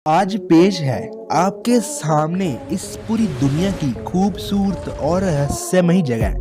आज पेश है आपके सामने इस पूरी दुनिया की खूबसूरत और रहस्यमयी जगह।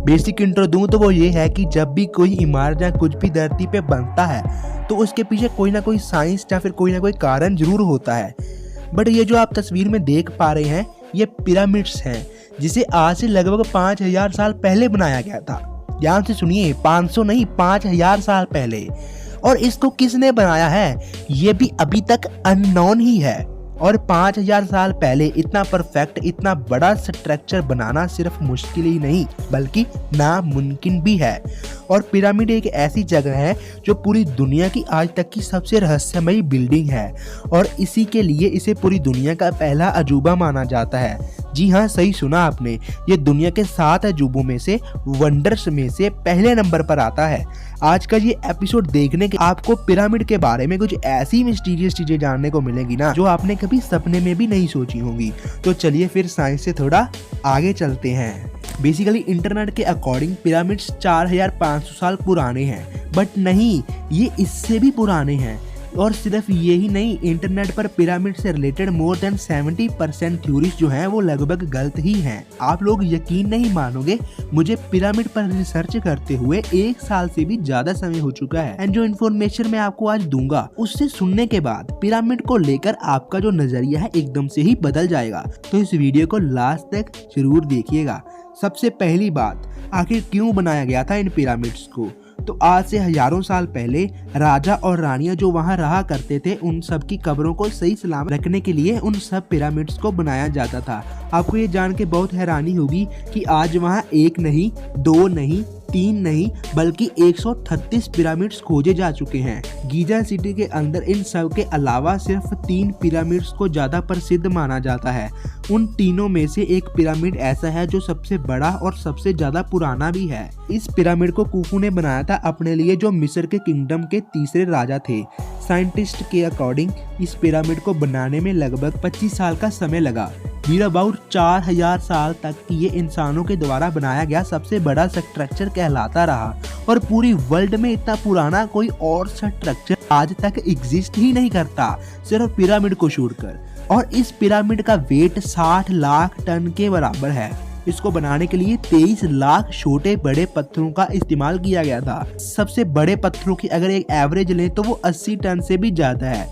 बेसिक इंट्रो दूं तो वो ये है कि जब भी कोई इमारत या कुछ भी धरती पे बनता है तो उसके पीछे कोई ना कोई साइंस या फिर कोई ना कोई कारण जरूर होता है। बट ये जो आप तस्वीर में देख पा रहे हैं ये पिरामिड्स हैं, जिसे आज से लगभग 5000 साल पहले बनाया गया था। ध्यान से सुनिए, 500 नहीं 5000 साल पहले। और इसको किसने बनाया है ये भी अभी तक अननोन ही है। और 5000 साल पहले इतना परफेक्ट, इतना बड़ा स्ट्रक्चर बनाना सिर्फ मुश्किल ही नहीं बल्कि नामुमकिन भी है। और पिरामिड एक ऐसी जगह है जो पूरी दुनिया की आज तक की सबसे रहस्यमयी बिल्डिंग है और इसी के लिए इसे पूरी दुनिया का पहला अजूबा माना जाता है। जी हाँ, सही सुना आपने, ये दुनिया के 7 अजूबों में से, वंडर्स में से पहले नंबर पर आता है। आज का ये एपिसोड देखने के आपको पिरामिड के बारे में कुछ ऐसी मिस्टीरियस चीजें जानने को मिलेगी ना जो आपने कभी सपने में भी नहीं सोची होंगी। तो चलिए फिर साइंस से थोड़ा आगे चलते हैं। बेसिकली इंटरनेट के अकॉर्डिंग पिरामिड्स 4500 साल पुराने हैं, बट नहीं, ये इससे भी पुराने हैं। और सिर्फ ये ही नहीं, इंटरनेट पर पिरामिड से रिलेटेड मोर देन 70% थ्योरीज जो हैं वो लगभग गलत ही हैं। आप लोग यकीन नहीं मानोगे, मुझे पिरामिड पर रिसर्च करते हुए 1 साल से भी ज्यादा समय हो चुका है। एंड जो इन्फॉर्मेशन मैं आपको आज दूंगा उससे सुनने के बाद पिरामिड को लेकर आपका जो नजरिया है एकदम से ही बदल जाएगा। तो इस वीडियो को लास्ट तक जरूर देखिएगा। सबसे पहली बात, आखिर क्यों बनाया गया था इन पिरामिड्स को? तो आज से हजारों साल पहले राजा और रानियां जो वहां रहा करते थे उन सब की कब्रों को सही सलामत रखने के लिए उन सब पिरामिड्स को बनाया जाता था। आपको ये जान के बहुत हैरानी होगी कि आज वहां 1 नहीं, 2 नहीं, 3 नहीं बल्कि 138 पिरामिड्स खोजे जा चुके हैं। गीजा सिटी के अंदर इन सब के अलावा सिर्फ 3 पिरामिड्स को ज्यादा प्रसिद्ध माना जाता है। उन तीनों में से एक पिरामिड ऐसा है जो सबसे बड़ा और सबसे ज्यादा पुराना भी है। इस पिरामिड को कुफू ने बनाया था अपने लिए, जो मिस्र के किंगडम के तीसरे राजा थे। साइंटिस्ट के अकॉर्डिंग इस पिरामिड को बनाने में लगभग 25 साल का समय लगा। नियर अबाउट 4000 साल तक ये इंसानों के द्वारा बनाया गया सबसे बड़ा स्ट्रक्चर कहलाता रहा। और पूरी वर्ल्ड में इतना पुराना कोई और स्ट्रक्चर आज तक एग्जिस्ट ही नहीं करता, सिर्फ पिरामिड को छोड़कर। और इस पिरामिड का वेट 60 लाख टन के बराबर है। इसको बनाने के लिए 23 लाख छोटे बड़े पत्थरों का इस्तेमाल किया गया था। सबसे बड़े पत्थरों की अगर एक एवरेज लें तो वो 80 टन से भी ज्यादा है।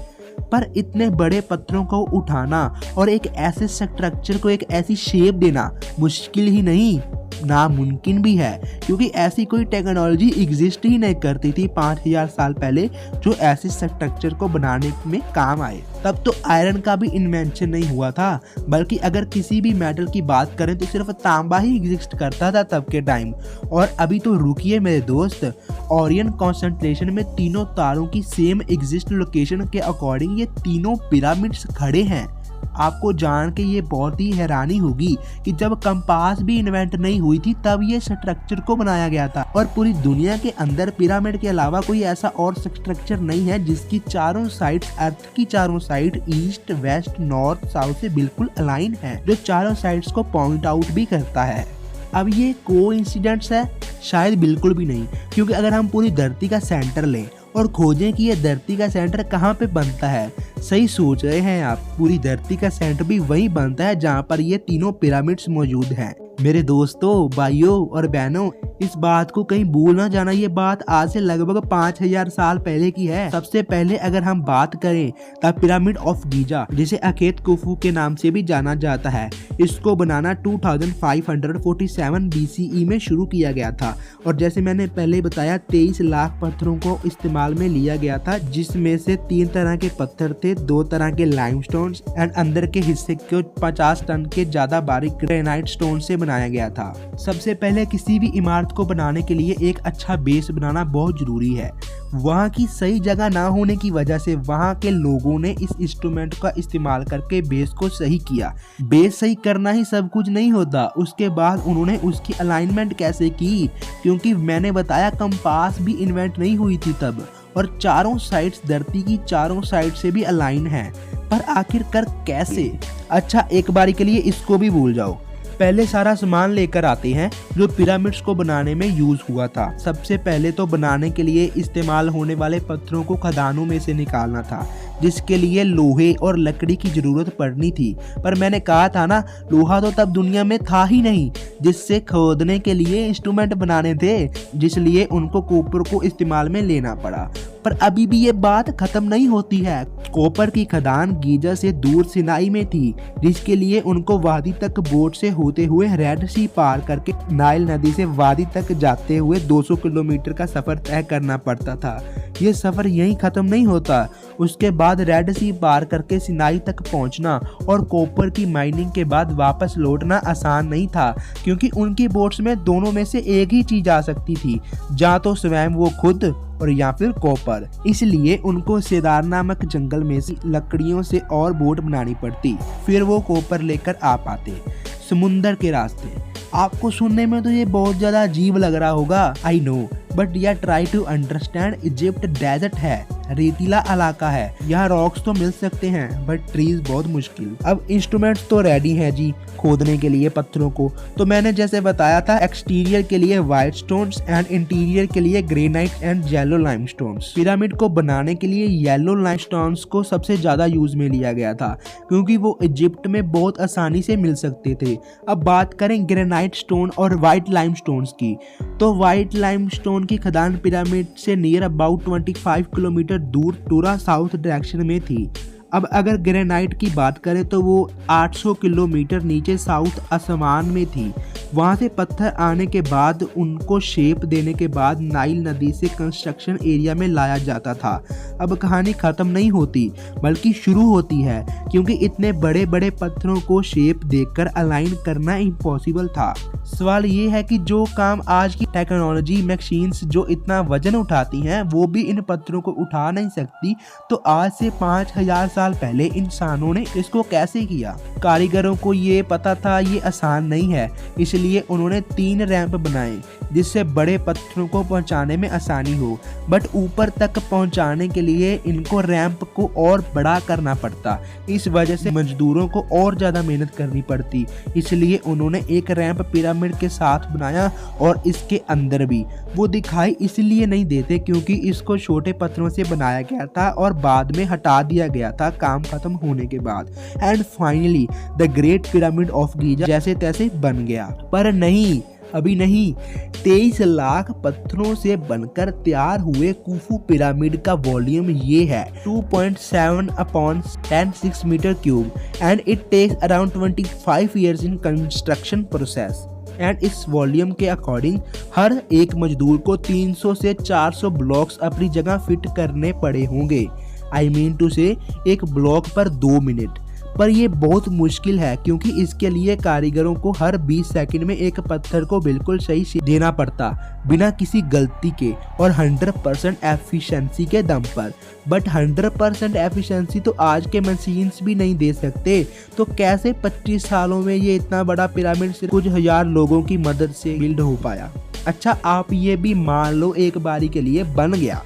पर इतने बड़े पत्थरों को उठाना और एक ऐसे स्ट्रक्चर को एक ऐसी शेप देना मुश्किल ही नहीं, नामुमकिन भी है, क्योंकि ऐसी कोई टेक्नोलॉजी एग्जिस्ट ही नहीं करती थी 5000 साल पहले जो ऐसे स्ट्रक्चर को बनाने में काम आए। तब तो आयरन का भी इन्वेंशन नहीं हुआ था, बल्कि अगर किसी भी मेटल की बात करें तो सिर्फ तांबा ही एग्जिस्ट करता था तब के टाइम। और अभी तो रुकिए मेरे दोस्त, ओरियन कॉन्सेंट्रेशन में तीनों तारों की सेम एग्जिस्ट लोकेशन के अकॉर्डिंग ये तीनों पिरामिड्स खड़े हैं। आपको जान के ये बहुत ही हैरानी होगी कि जब कंपास भी इन्वेंट नहीं हुई थी तब ये स्ट्रक्चर को बनाया गया था। और पूरी दुनिया के अंदर पिरामिड के अलावा कोई ऐसा और स्ट्रक्चर नहीं है जिसकी चारों साइड, अर्थ की चारों side east, west, north, south से बिल्कुल अलाइन है, जो चारों साइड्स को पॉइंट आउट भी करता है। अब ये कोइंसिडेंस है? शायद बिल्कुल भी नहीं, क्योंकि अगर हम पूरी धरती का सेंटर लें और खोजें कि ये धरती का सेंटर कहाँ पे बनता है, सही सोच रहे हैं आप, पूरी धरती का सेंटर भी वही बनता है जहाँ पर ये तीनों पिरामिड्स मौजूद हैं। मेरे दोस्तों, भाइयों और बहनों, इस बात को कहीं भूल ना जाना, ये बात आज से लगभग 5000 साल पहले की है। सबसे पहले अगर हम बात करें द पिरामिड ऑफ गीजा, जिसे अखेत कुफू के नाम से भी जाना जाता है, इसको बनाना 2547 BCE में शुरू किया गया था। और जैसे मैंने पहले बताया 23 लाख पत्थरों को इस्तेमाल में लिया गया था, जिसमें से 3 तरह के पत्थर थे, 2 तरह के लाइमस्टोन एंड अंदर के हिस्से को 50 टन के ज्यादा बारीक ग्रेनाइट स्टोन से बनाया गया था। सबसे पहले किसी भी इमारत को बनाने के लिए एक अच्छा बेस बनाना बहुत जरूरी है। वहाँ की सही जगह ना होने की वजह से वहाँ के लोगों ने इस इंस्ट्रूमेंट का इस्तेमाल करके बेस को सही किया। बेस सही करना ही सब कुछ नहीं होता, उसके बाद उन्होंने उसकी अलाइनमेंट कैसे की, क्योंकि मैंने बताया कंपास भी इन्वेंट नहीं हुई थी तब। और चारों साइड्स धरती की चारों साइड से भी अलाइन है, पर आखिरकार कैसे? अच्छा, एक बारी के लिए इसको भी भूल जाओ। पहले सारा सामान लेकर आते हैं जो पिरामिड्स को बनाने में यूज हुआ था। सबसे पहले तो बनाने के लिए इस्तेमाल होने वाले पत्थरों को खदानों में से निकालना था। जिसके लिए लोहे और लकड़ी की जरूरत पड़नी थी। पर मैंने कहा था ना, लोहा तो तब दुनिया में था ही नहीं जिससे खोदने के लिए इंस्ट्रूमेंट बनाने थे, जिसलिए उनको कॉपर को इस्तेमाल में लेना पड़ा। पर अभी भी ये बात खत्म नहीं होती है। कॉपर की खदान गीजा से दूर सिनाई में थी, जिसके लिए उनको वादी तक बोट से होते हुए रेड सी पार करके नाइल नदी से वादी तक जाते हुए 200 किलोमीटर का सफर तय करना पड़ता था। ये सफर यहीं खत्म नहीं होता। उसके बाद रेड सी पार करके सिनाई तक पहुंचना और कॉपर की माइनिंग के बाद वापस लौटना आसान नहीं था, क्योंकि उनकी बोट्स में दोनों में से एक ही चीज आ सकती थी, या तो स्वयं वो खुद और या फिर कॉपर। इसलिए उनको सेदार नामक जंगल में से लकड़ियों से और बोट बनानी पड़ती, फिर वो कॉपर लेकर आ पाते। समुंदर के रास्ते, आपको सुनने में तो ये बहुत ज्यादा अजीब लग रहा होगा, I know, but yeah try to understand. Egypt desert है, रेतीला इलाका है, यहाँ रॉक्स तो मिल सकते हैं बट ट्रीज बहुत मुश्किल। अब इंस्ट्रूमेंट्स तो रेडी हैं जी खोदने के लिए पत्थरों को, तो मैंने जैसे बताया था एक्सटीरियर के लिए व्हाइट स्टोन्स एंड इंटीरियर के लिए granite and yellow limestones. Pyramid को बनाने के लिए येलो लाइमस्टोन्स को सबसे ज्यादा यूज में लिया गया था, क्योंकि वो इजिप्ट में बहुत आसानी से मिल सकते थे। अब बात करें ग्रेनाइट स्टोन और व्हाइट लाइमस्टोन्स की, तो व्हाइट लाइमस्टोन की खदान पिरामिड से नियर अबाउट 25 किलोमीटर दूर टूरा साउथ डायरेक्शन में थी। अब अगर ग्रेनाइट की बात करें तो वो 800 किलोमीटर नीचे साउथ आसमान में थी। वहां से पत्थर आने के बाद उनको शेप देने के बाद नाइल नदी से कंस्ट्रक्शन एरिया में लाया जाता था। अब कहानी खत्म नहीं होती बल्कि शुरू होती है, क्योंकि इतने बड़े बड़े पत्थरों को शेप देकर अलाइन करना इम्पॉसिबल था। सवाल ये है कि जो काम आज की टेक्नोलॉजी मशीन्स जो इतना वजन उठाती हैं वो भी इन पत्थरों को उठा नहीं सकती, तो आज से 5000 साल पहले इंसानों ने इसको कैसे किया? कारीगरों को ये पता था ये आसान नहीं है, इसलिए उन्होंने 3 रैंप बनाए जिससे बड़े पत्थरों को पहुंचाने में आसानी हो। बट ऊपर तक पहुंचाने के लिए इनको रैंप को और बड़ा करना पड़ता, इस वजह से मजदूरों को और ज्यादा मेहनत करनी पड़ती। इसलिए उन्होंने एक रैंप पिरामिड के साथ बनाया और इसके अंदर भी। वो दिखाई इसलिए नहीं देते क्योंकि इसको छोटे पत्थरों से बनाया गया था और बाद में हटा दिया गया था काम खत्म होने के बाद। And finally the great pyramid of Giza जैसे तैसे बन गया। पर नहीं, अभी नहीं, 23 लाख पत्थरों से बनकर तैयार हुए खुफू पिरामिड का वॉल्यूम ये है 2.7/10⁶ metre cube and it takes around 25 years in construction process. And इस वॉल्यूम के अकॉर्डिंग हर एक मजदूर को 300 से 400 ब्लॉक्स अपनी जगह फिट करने पड़े होंगे। आई मीन टू से एक ब्लॉक पर 2 मिनट। पर ये बहुत मुश्किल है क्योंकि इसके लिए कारीगरों को हर 20 सेकंड में एक पत्थर को बिल्कुल सही देना पड़ता, बिना किसी गलती के और 100% एफिशिएंसी के दम पर। बट 100% एफिशिएंसी तो आज के मशीन्स भी नहीं दे सकते, तो कैसे 25 सालों में ये इतना बड़ा पिरामिड से कुछ हजार लोगों की मदद से बिल्ड हो पाया? अच्छा, आप ये भी मान लो एक बारी के लिए बन गया,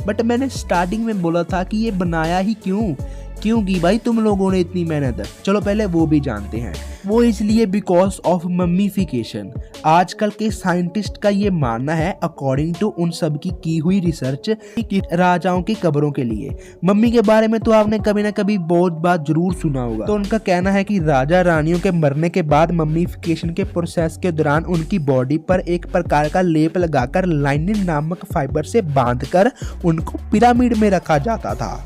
बट मैंने स्टार्टिंग में बोला था कि ये बनाया ही क्यों की भाई तुम लोगों ने इतनी मेहनत? चलो पहले वो भी जानते हैं। वो इसलिए बिकॉज ऑफ मम्मीफिकेशन। आजकल के साइंटिस्ट का ये मानना है, अकॉर्डिंग टू उन सब की हुई रिसर्च, कि राजाओं की कब्रों के लिए। मम्मी के बारे में तो आपने कभी ना कभी बहुत बात जरूर सुना होगा। तो उनका कहना है कि राजा रानियों के मरने के बाद मम्मीफिकेशन के प्रोसेस के दौरान उनकी बॉडी पर एक प्रकार का लेप लगाकर लाइनिन नामक फाइबर से बांधकर उनको पिरामिड में रखा जाता था।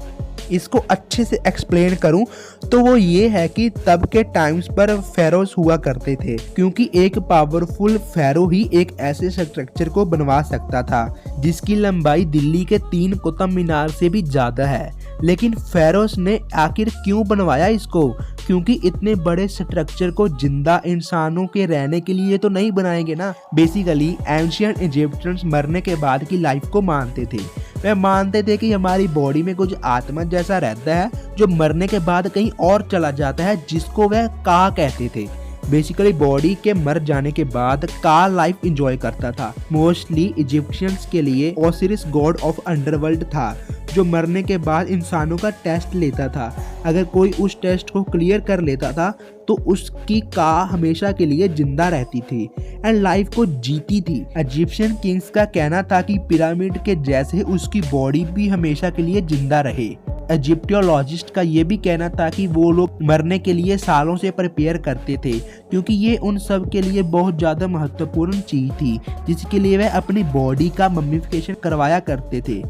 इसको अच्छे से एक्सप्लेन करूं तो वो ये है कि तब के टाइम्स पर फेरोस हुआ करते थे, क्योंकि एक पावरफुल फेरो ही एक ऐसे स्ट्रक्चर को बनवा सकता था जिसकी लंबाई दिल्ली के 3 कुतुब मीनार से भी ज्यादा है। लेकिन फेरोस ने आखिर क्यों बनवाया इसको? क्योंकि इतने बड़े स्ट्रक्चर को जिंदा इंसानों के रहने के लिए तो नहीं बनाएंगे ना। बेसिकली एंशिएंट इजिप्शियंस मरने के बाद की लाइफ को मानते थे। वे मानते थे कि हमारी बॉडी में कुछ आत्मा जैसा रहता है जो मरने के बाद कहीं और चला जाता है, जिसको वह का कहते थे। बेसिकली बॉडी के मर जाने के बाद का लाइफ एंजॉय करता था। मोस्टली इजिप्शियंस के लिए ओसिरिस गॉड ऑफ अंडरवर्ल्ड था, जो मरने के बाद इंसानों का टेस्ट लेता था। अगर कोई उस टेस्ट को क्लियर कर लेता था तो उसकी का हमेशा के लिए जिंदा रहती थी एंड लाइफ को जीती थी। इजिप्शियन किंग्स का कहना था कि पिरामिड के जैसे उसकी बॉडी भी हमेशा के लिए जिंदा रहे। इजिप्टियोलॉजिस्ट का ये भी कहना था कि वो लोग मरने के लिए सालों से प्रिपेयर करते थे, क्योंकि ये उन सब के लिए बहुत ज़्यादा महत्वपूर्ण चीज़ थी जिसके लिए वह अपनी बॉडी का मम्मीफिकेशन करवाया करते थे।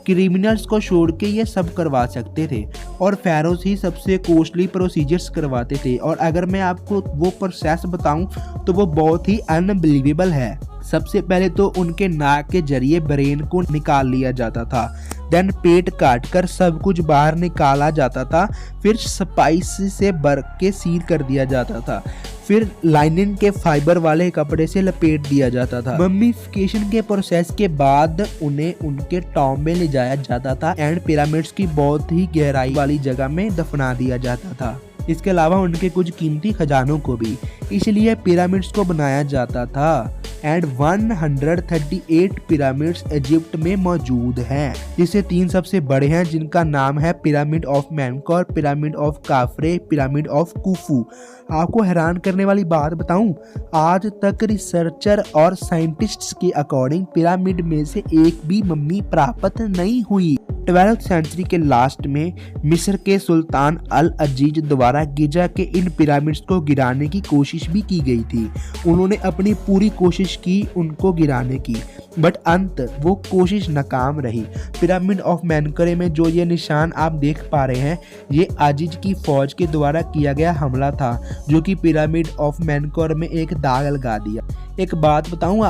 क्रिमिनल्स को छोड़ के ये सब करवा सकते थे और फेरोज ही सबसे कॉस्टली प्रोसीजर्स करवाते थे। और अगर मैं आपको वो प्रोसेस बताऊं तो वो बहुत ही अनबिलीवेबल है। सबसे पहले तो उनके नाक के जरिए ब्रेन को निकाल लिया जाता था, देन पेट काटकर सब कुछ बाहर निकाला जाता था, फिर स्पाइस से भर के सील कर दिया जाता था, फिर लाइनिन के फाइबर वाले कपड़े से लपेट दिया जाता था। मम्मीफिकेशन के प्रोसेस के बाद उन्हें उनके टॉम्ब में ले जाया जाता था एंड पिरामिड्स की बहुत ही गहराई वाली जगह में दफना दिया जाता था। इसके अलावा उनके कुछ कीमती खजानों को भी, इसलिए पिरामिड्स को बनाया जाता था। एंड 138 पिरामिड्स इजिप्ट में मौजूद हैं, जिससे 3 सबसे बड़े हैं जिनका नाम है pyramid of Menkaure, pyramid of Khafre, pyramid of Khufu. आपको हैरान करने वाली बात बताऊं, आज तक रिसर्चर और साइंटिस्ट्स के अकॉर्डिंग पिरामिड में से एक भी मम्मी प्राप्त नहीं हुई। 12th सेंचुरी के लास्ट में मिस्र के सुल्तान अल अजीज द्वारा गिजा के इन पिरामिड्स को गिराने की कोशिश भी की गई थी। उन्होंने अपनी पूरी कोशिश की उनको गिराने की, बट अंत वो कोशिश नाकाम रही। पिरामिड ऑफ मेनकरे में जो ये निशान आप देख पा रहे हैं, ये अजीज की फौज के द्वारा किया गया हमला था, जो कि पिरामिड ऑफ मेनकौर में एक दाग लगा दिया। एक बात बताऊं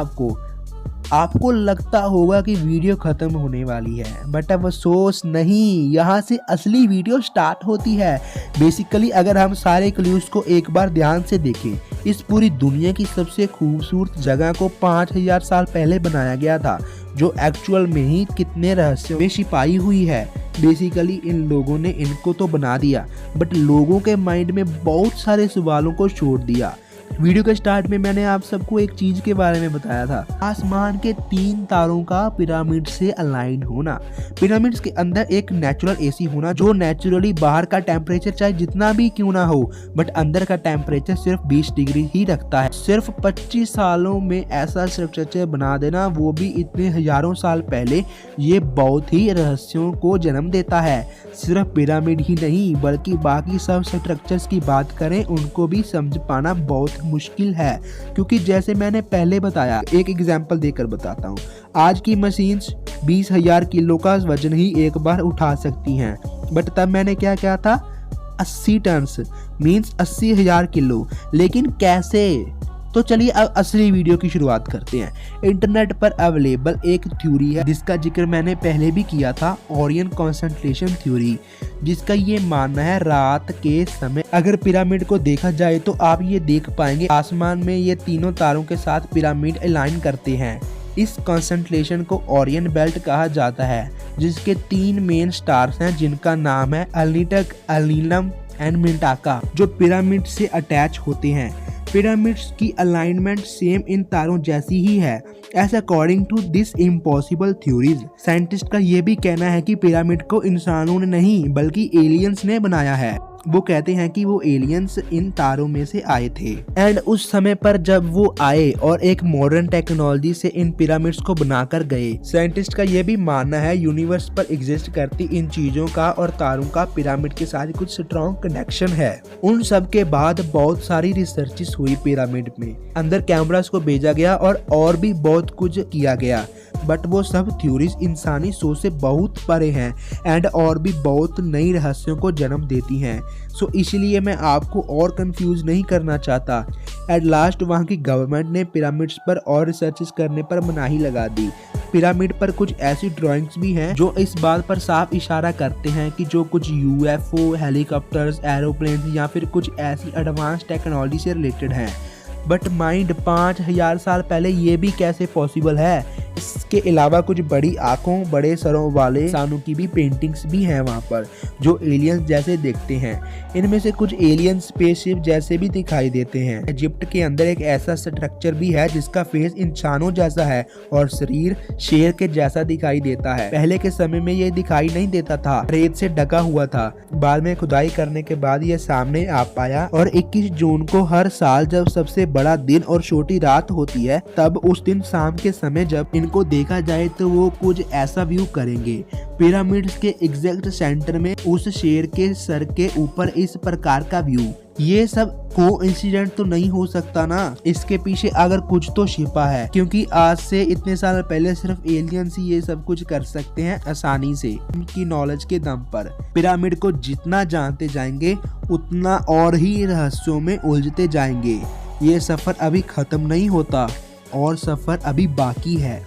आपको लगता होगा कि वीडियो खत्म होने वाली है, बट अब अफसोस नहीं, यहाँ से असली वीडियो स्टार्ट होती है। बेसिकली अगर हम सारे क्लूज को एक बार ध्यान से देखें, इस पूरी दुनिया की सबसे खूबसूरत जगह को 5000 साल पहले बनाया गया था, जो एक्चुअल में ही कितने रहस्यों में छिपाई हुई है। बेसिकली इन लोगों ने इनको तो बना दिया, बट लोगों के माइंड में बहुत सारे सवालों को छोड़ दिया। वीडियो के स्टार्ट में मैंने आप सबको एक चीज के बारे में बताया था, आसमान के 3 तारों का पिरामिड से अलाइन होना। पिरामिड्स के अंदर एक नेचुरल एसी होना, जो नेचुरली बाहर का टेम्परेचर चाहे जितना भी क्यों ना हो, बट अंदर का टेम्परेचर सिर्फ 20 डिग्री ही रखता है। सिर्फ 25 सालों में ऐसा स्ट्रक्चर बना देना, वो भी इतने हजारों साल पहले, ये बहुत ही रहस्यों को जन्म देता है। सिर्फ पिरामिड ही नहीं, बल्कि बाकी सब स्ट्रक्चर्स की बात करें, उनको भी समझ पाना बहुत मुश्किल है, क्योंकि जैसे मैंने पहले बताया, एक एग्जांपल देकर बताता हूँ। आज की मशीन्स 20,000 किलो का वजन ही एक बार उठा सकती हैं, बट तब मैंने क्या किया था, 80 टन मीन्स 80,000 किलो। लेकिन कैसे? तो चलिए अब असली वीडियो की शुरुआत करते हैं। इंटरनेट पर अवेलेबल एक थ्योरी है जिसका जिक्र मैंने पहले भी किया था, ओरियन कॉन्सेंट्रेशन थ्योरी, जिसका ये मानना है रात के समय अगर पिरामिड को देखा जाए तो आप ये देख पाएंगे आसमान में ये तीनों तारों के साथ पिरामिड अलाइन करते हैं। इस कॉन्सेंट्रेशन को ओरियन बेल्ट कहा जाता है, जिसके 3 मेन स्टार्स हैं जिनका नाम है अल्निटक, अल्नीलम एंड मिंटाका, जो पिरामिड से अटैच होते हैं। पिरामिड्स की अलाइनमेंट सेम इन तारों जैसी ही है, as according to this impossible theories. Scientist का ये भी कहना है कि पिरामिड को इंसानों ने नहीं बल्कि एलियंस ने बनाया है। वो कहते हैं कि वो एलियंस इन तारों में से आए थे, एंड उस समय पर जब वो आए और एक मॉडर्न टेक्नोलॉजी से इन पिरामिड्स को बनाकर गए। साइंटिस्ट का ये भी मानना है यूनिवर्स पर एग्जिस्ट करती इन चीजों का और तारों का पिरामिड के साथ कुछ स्ट्रॉन्ग कनेक्शन है। उन सब के बाद बहुत सारी रिसर्चेस हुई पिरामिड में, अंदर कैमरास को भेजा गया और भी बहुत कुछ किया गया, बट वो सब थ्योरीज इंसानी सोच से बहुत परे हैं एंड और भी बहुत नई रहस्यों को जन्म देती हैं। सो इसलिए मैं आपको और कंफ्यूज नहीं करना चाहता। एट लास्ट वहाँ की गवर्नमेंट ने पिरामिड्स पर और रिसर्चेस करने पर मनाही लगा दी। पिरामिड पर कुछ ऐसी ड्राइंग्स भी हैं जो इस बात पर साफ इशारा करते हैं कि जो कुछ यूएफओ, हेलीकॉप्टर्स, एरोप्लेन या फिर कुछ ऐसी एडवांस टेक्नोलॉजी से रिलेटेड हैं। बट माइंड 5000 साल पहले ये भी कैसे पॉसिबल है? इसके अलावा कुछ बड़ी आंखों, बड़े सरों वाले इंसानों की भी पेंटिंग्स भी हैं वहाँ पर, जो एलियंस जैसे दिखते हैं। इनमें से कुछ एलियन स्पेसशिप जैसे भी दिखाई देते हैं। इजिप्ट के अंदर एक ऐसा स्ट्रक्चर भी है जिसका फेस इंसानों जैसा है और शरीर शेर के जैसा दिखाई देता है। पहले के समय में ये दिखाई नहीं देता था, रेत से ढका हुआ था। बाद में खुदाई करने के बाद ये सामने आ पाया और 21 जून को हर साल जब सबसे बड़ा दिन और छोटी रात होती है, तब उस दिन शाम के समय जब इनको देखा जाए तो वो कुछ ऐसा व्यू करेंगे। पिरामिड्स के एग्जैक्ट सेंटर में उस शेर के सर के ऊपर इस प्रकार का व्यू। ये सब कोइंसिडेंट तो नहीं हो सकता ना, इसके पीछे अगर कुछ तो छिपा है, क्योंकि आज से इतने साल पहले सिर्फ एलियंस ही ये सब कुछ कर सकते हैं आसानी से, उनकी नॉलेज के दम पर। पिरामिड को जितना जानते जाएंगे उतना और ही रहस्यों में उलझते जाएंगे। ये सफर अभी खत्म नहीं होता और सफर अभी बाकी है।